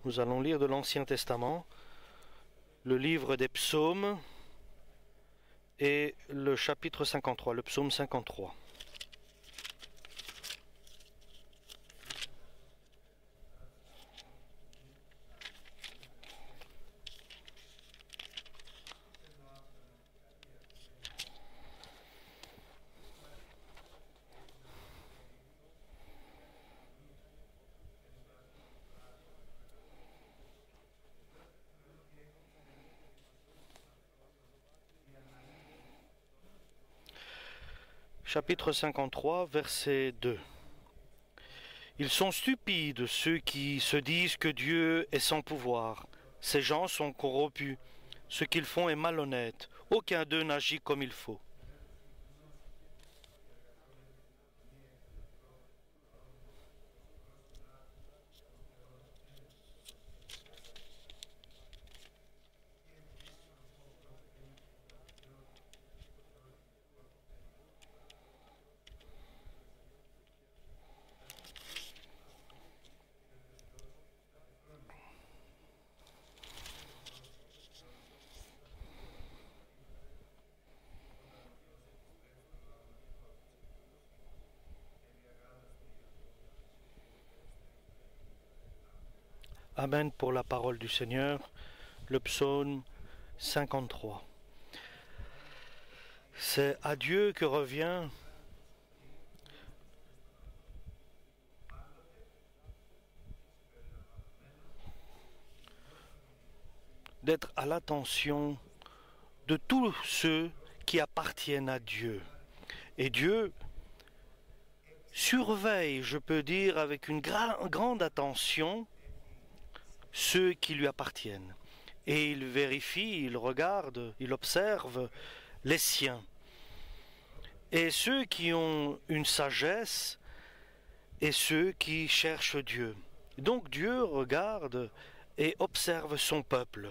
Nous allons lire de l'Ancien Testament, le livre des psaumes et le chapitre 53, le psaume 53. Chapitre 53, verset 2. Ils sont stupides, ceux qui se disent que Dieu est sans pouvoir. Ces gens sont corrompus. Ce qu'ils font est malhonnête. Aucun d'eux n'agit comme il faut. Amen pour la parole du Seigneur, le psaume 53. C'est à Dieu que revient d'être à l'attention de tous ceux qui appartiennent à Dieu. Et Dieu surveille, je peux dire, avec une grande attention ceux qui lui appartiennent. Et il vérifie, il regarde, il observe les siens. Et ceux qui ont une sagesse et ceux qui cherchent Dieu. Donc Dieu regarde et observe son peuple.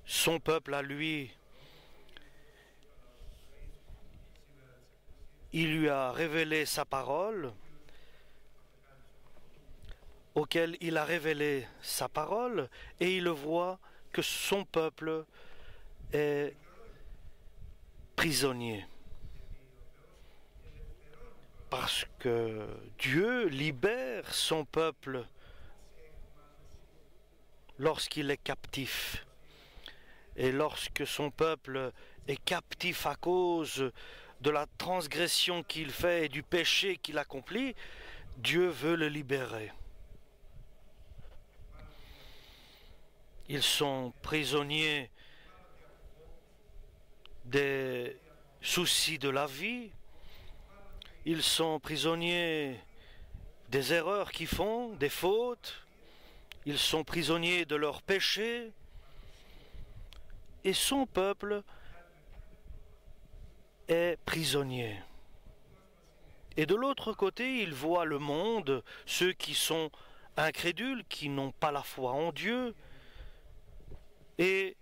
Son peuple à lui, il lui a révélé sa parole, auquel il a révélé sa parole, et il voit que son peuple est prisonnier. Parce que Dieu libère son peuple lorsqu'il est captif. Et lorsque son peuple est captif à cause de la transgression qu'il fait et du péché qu'il accomplit, Dieu veut le libérer. Ils sont prisonniers des soucis de la vie. Ils sont prisonniers des erreurs qu'ils font, des fautes. Ils sont prisonniers de leurs péchés. Et son peuple est prisonnier. Et de l'autre côté, il voit le monde, ceux qui sont incrédules, qui n'ont pas la foi en Dieu. Et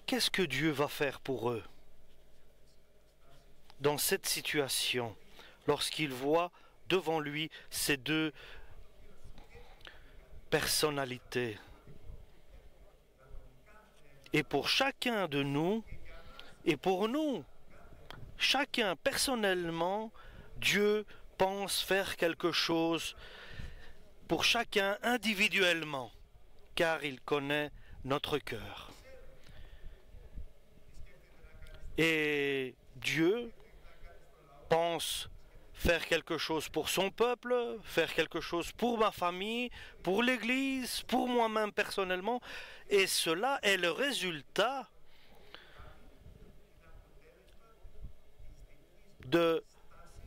qu'est-ce que Dieu va faire pour eux dans cette situation, lorsqu'il voit devant lui ces deux personnalités? Et pour chacun de nous, et pour nous, chacun personnellement, Dieu pense faire quelque chose pour chacun individuellement, car il connaît notre cœur. Et Dieu pense faire quelque chose pour son peuple, faire quelque chose pour ma famille, pour l'Église, pour moi-même personnellement, et cela est le résultat de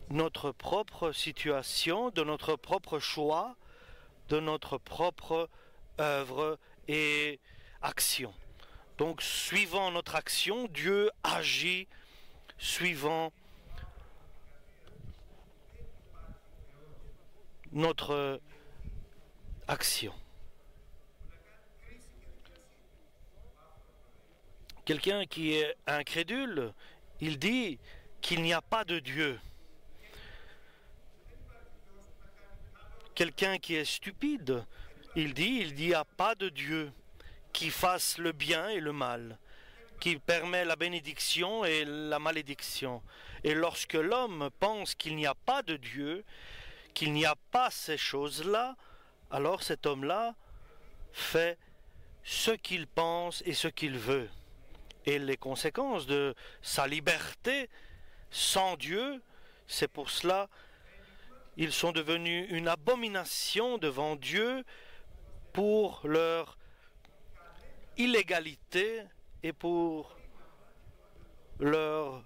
notre propre situation, de notre propre choix, de notre propre œuvre et action. Donc, suivant notre action, Dieu agit suivant notre action. Quelqu'un qui est incrédule, il dit qu'il n'y a pas de Dieu. quelqu'un qui est stupide. Il n'y a pas de Dieu qui fasse le bien et le mal, qui permet la bénédiction et la malédiction. Et lorsque l'homme pense qu'il n'y a pas de Dieu, qu'il n'y a pas ces choses-là, alors cet homme-là fait ce qu'il pense et ce qu'il veut. Et les conséquences de sa liberté sans Dieu, c'est pour cela ils sont devenus une abomination devant Dieu pour leur illégalité et pour leur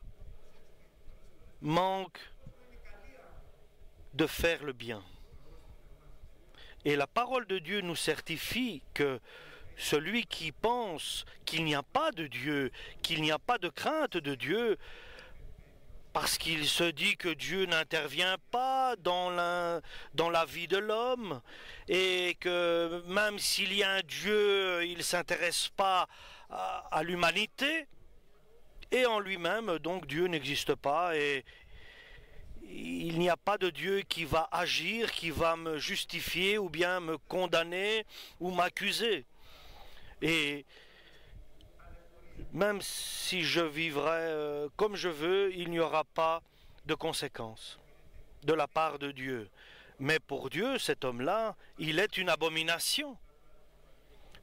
manque de faire le bien. Et la parole de Dieu nous certifie que celui qui pense qu'il n'y a pas de Dieu, qu'il n'y a pas de crainte de Dieu, parce qu'il se dit que Dieu n'intervient pas dans la vie de l'homme, et que même s'il y a un Dieu, il ne s'intéresse pas à l'humanité, et en lui-même, donc Dieu n'existe pas, et il n'y a pas de Dieu qui va agir, qui va me justifier, ou bien me condamner, ou m'accuser. Et même si je vivrai comme je veux, il n'y aura pas de conséquences de la part de Dieu. Mais pour Dieu, cet homme-là, il est une abomination.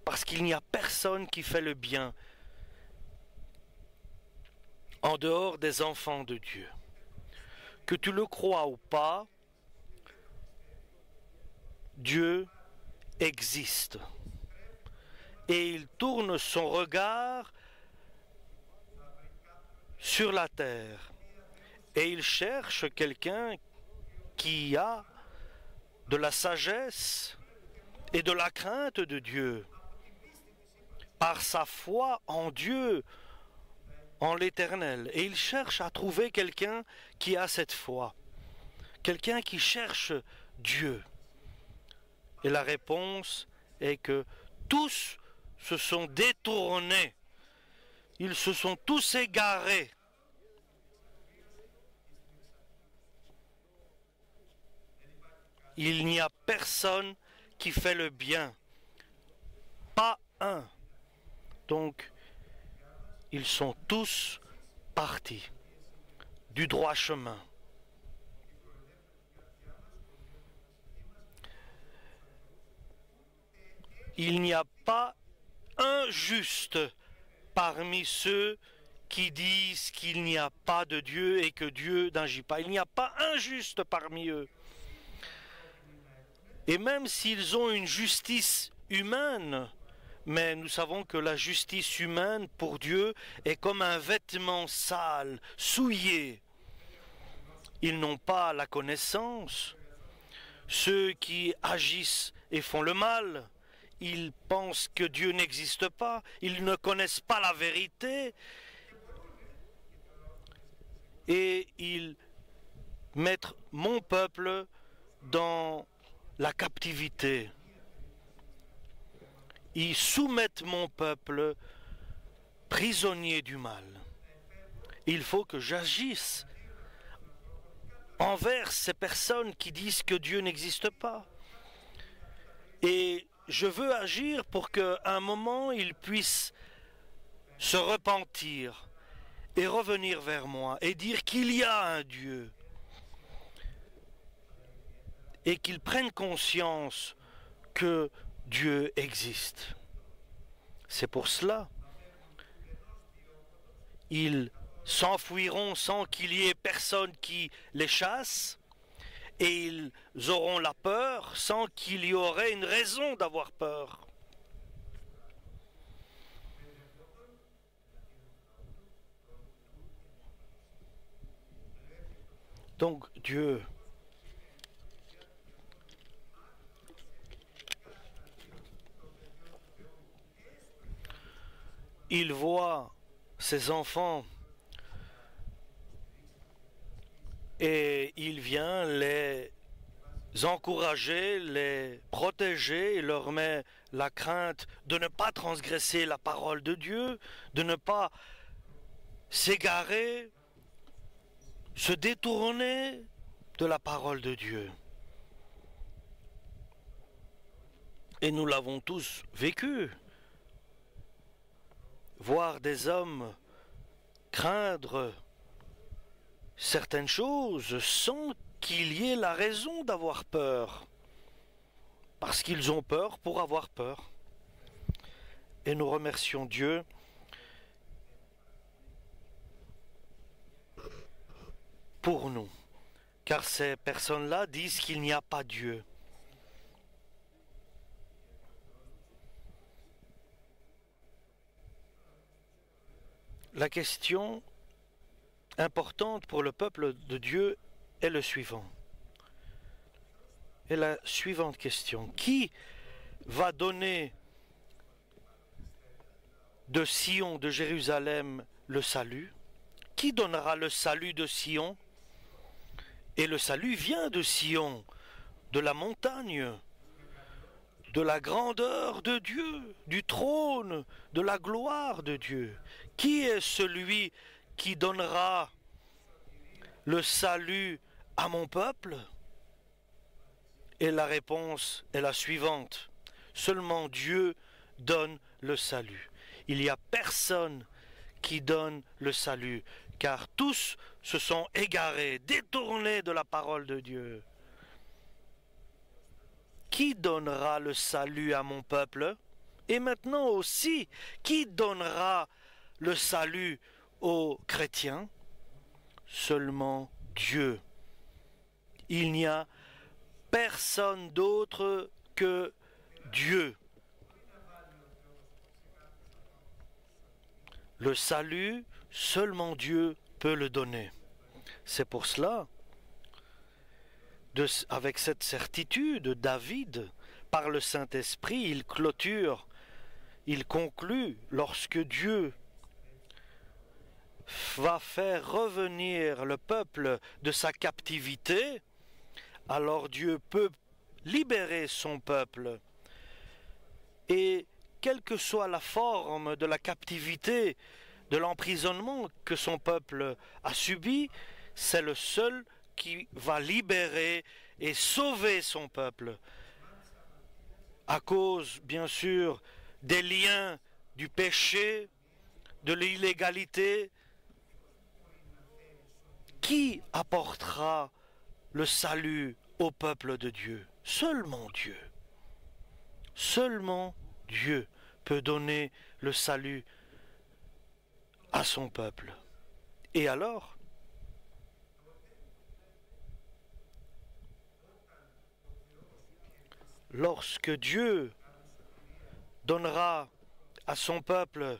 Parce qu'il n'y a personne qui fait le bien en dehors des enfants de Dieu. Que tu le crois ou pas, Dieu existe. Et il tourne son regard sur la terre. Et il cherche quelqu'un qui a de la sagesse et de la crainte de Dieu. Par sa foi en Dieu, en l'Éternel. Et il cherche à trouver quelqu'un qui a cette foi. Quelqu'un qui cherche Dieu. Et la réponse est que tous se sont détournés. Ils se sont tous égarés. Il n'y a personne qui fait le bien. Pas un. Donc, ils sont tous partis du droit chemin. Il n'y a pas un juste parmi ceux qui disent qu'il n'y a pas de Dieu et que Dieu n'agit pas. Il n'y a pas un juste parmi eux. Et même s'ils ont une justice humaine, mais nous savons que la justice humaine pour Dieu est comme un vêtement sale, souillé. Ils n'ont pas la connaissance. Ceux qui agissent et font le mal, ils pensent que Dieu n'existe pas, ils ne connaissent pas la vérité et ils mettent mon peuple dans la captivité. Ils soumettent mon peuple prisonnier du mal. Il faut que j'agisse envers ces personnes qui disent que Dieu n'existe pas. Et je veux agir pour qu'à un moment, ils puissent se repentir et revenir vers moi et dire qu'il y a un Dieu et qu'ils prennent conscience que Dieu existe. C'est pour cela. Ils s'enfuiront sans qu'il y ait personne qui les chasse. Et ils auront la peur sans qu'il y aurait une raison d'avoir peur. Donc Dieu il voit ses enfants et il vient les encourager, les protéger, il leur met la crainte de ne pas transgresser la parole de Dieu, de ne pas s'égarer, se détourner de la parole de Dieu. Et nous l'avons tous vécu. Voir des hommes craindre certaines choses sans qu'il y ait la raison d'avoir peur. Parce qu'ils ont peur pour avoir peur. Et nous remercions Dieu pour nous. Car ces personnes-là disent qu'il n'y a pas Dieu. La question importante pour le peuple de Dieu est le suivant. Et la suivante question. Qui va donner de Sion, de Jérusalem, le salut? Qui donnera le salut de Sion? Et le salut vient de Sion, de la montagne, de la grandeur de Dieu, du trône, de la gloire de Dieu. Qui est celui qui donnera le salut à mon peuple? Et la réponse est la suivante. Seulement Dieu donne le salut. Il n'y a personne qui donne le salut, car tous se sont égarés, détournés de la parole de Dieu. Qui donnera le salut à mon peuple? Et maintenant aussi, qui donnera le salut aux chrétiens? Seulement Dieu. Il n'y a personne d'autre que Dieu. Le salut, seulement Dieu peut le donner. C'est pour cela, avec cette certitude, David, par le Saint-Esprit, il clôture, il conclut, lorsque Dieu va faire revenir le peuple de sa captivité, alors Dieu peut libérer son peuple. Et quelle que soit la forme de la captivité, de l'emprisonnement que son peuple a subi, c'est le seul qui va libérer et sauver son peuple. À cause, bien sûr, des liens du péché, de l'illégalité, qui apportera le salut au peuple de Dieu? Seulement Dieu. Seulement Dieu peut donner le salut à son peuple. Et alors, lorsque Dieu donnera à son peuple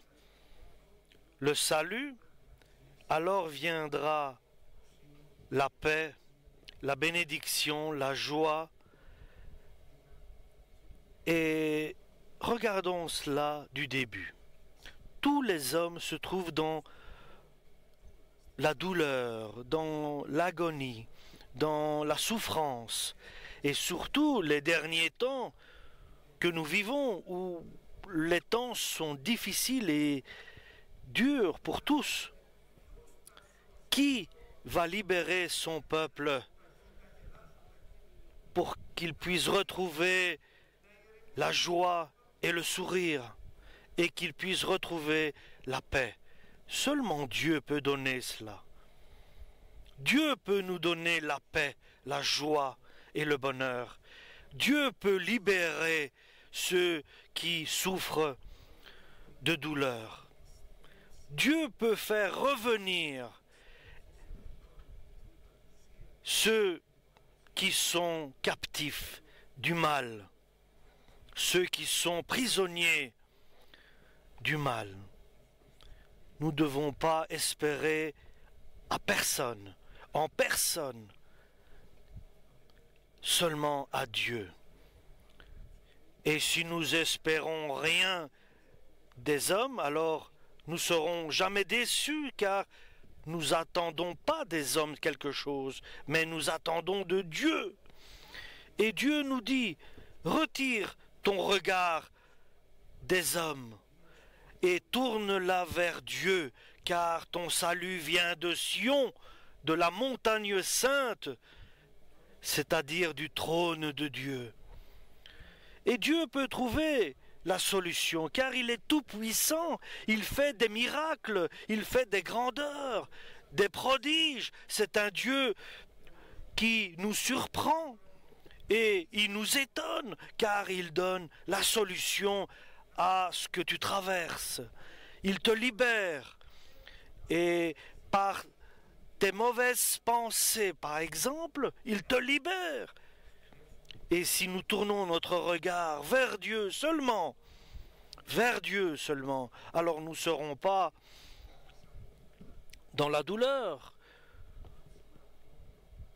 le salut, alors viendra la paix, la bénédiction, la joie. Et regardons cela du début. Tous les hommes se trouvent dans la douleur, dans l'agonie, dans la souffrance. Et surtout les derniers temps que nous vivons, où les temps sont difficiles et durs pour tous. Qui va libérer son peuple pour qu'il puisse retrouver la joie et le sourire et qu'il puisse retrouver la paix? Seulement Dieu peut donner cela. Dieu peut nous donner la paix, la joie et le bonheur. Dieu peut libérer ceux qui souffrent de douleur. Dieu peut faire revenir ceux qui sont captifs du mal, ceux qui sont prisonniers du mal. Nous ne devons pas espérer à personne, en personne, seulement à Dieu. Et si nous espérons rien des hommes, alors nous serons jamais déçus, car nous attendons pas des hommes quelque chose, mais nous attendons de Dieu. Et Dieu nous dit, retire ton regard des hommes et tourne-la vers Dieu, car ton salut vient de Sion, de la montagne sainte, c'est-à-dire du trône de Dieu. Et Dieu peut trouver la solution, car il est tout puissant, il fait des miracles, il fait des grandeurs, des prodiges. C'est un Dieu qui nous surprend et il nous étonne, car il donne la solution à ce que tu traverses. Il te libère et par tes mauvaises pensées, par exemple, il te libère. Et si nous tournons notre regard vers Dieu seulement, alors nous ne serons pas dans la douleur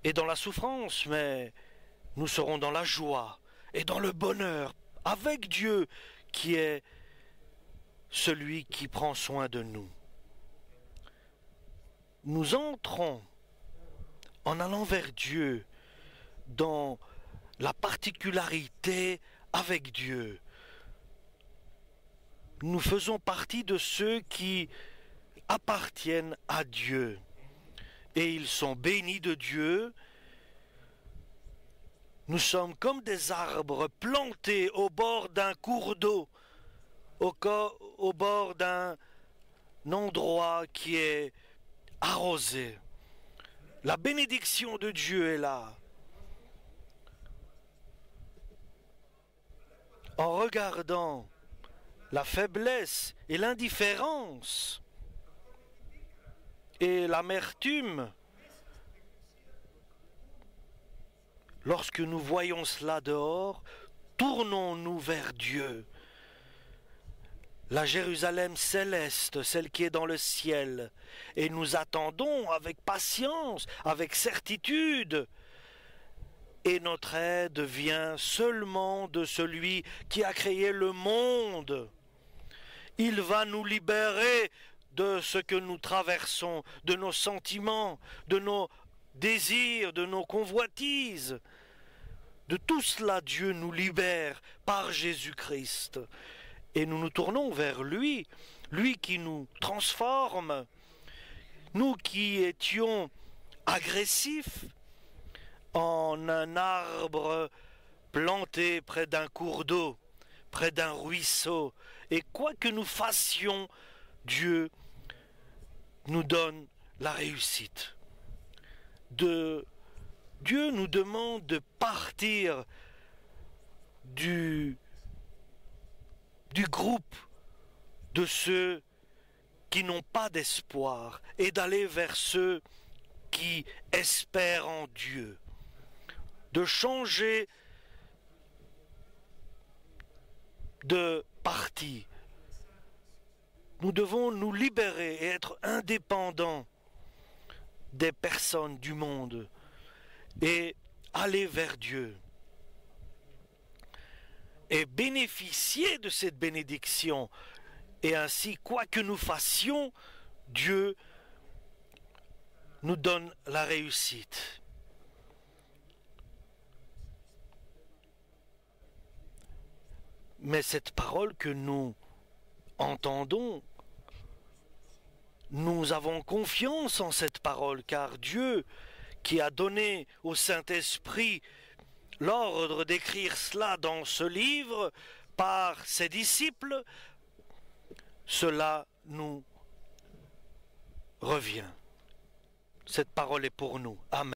et dans la souffrance, mais nous serons dans la joie et dans le bonheur avec Dieu qui est celui qui prend soin de nous. Nous entrons en allant vers Dieu dans la particularité avec Dieu. Nous faisons partie de ceux qui appartiennent à Dieu. Et ils sont bénis de Dieu. Nous sommes comme des arbres plantés au bord d'un cours d'eau, au bord d'un endroit qui est arrosé. La bénédiction de Dieu est là. En regardant la faiblesse et l'indifférence et l'amertume, lorsque nous voyons cela dehors, tournons-nous vers Dieu. La Jérusalem céleste, celle qui est dans le ciel, et nous attendons avec patience, avec certitude. Et notre aide vient seulement de celui qui a créé le monde. Il va nous libérer de ce que nous traversons, de nos sentiments, de nos désirs, de nos convoitises. De tout cela, Dieu nous libère par Jésus-Christ. Et nous nous tournons vers lui, lui qui nous transforme. Nous qui étions agressifs, en un arbre planté près d'un cours d'eau, près d'un ruisseau. Et quoi que nous fassions, Dieu nous donne la réussite. Dieu nous demande de partir du groupe de ceux qui n'ont pas d'espoir et d'aller vers ceux qui espèrent en Dieu. De changer de parti. Nous devons nous libérer et être indépendants des personnes du monde et aller vers Dieu et bénéficier de cette bénédiction. Et ainsi, quoi que nous fassions, Dieu nous donne la réussite. Mais cette parole que nous entendons, nous avons confiance en cette parole, car Dieu, qui a donné au Saint-Esprit l'ordre d'écrire cela dans ce livre par ses disciples, cela nous revient. Cette parole est pour nous. Amen.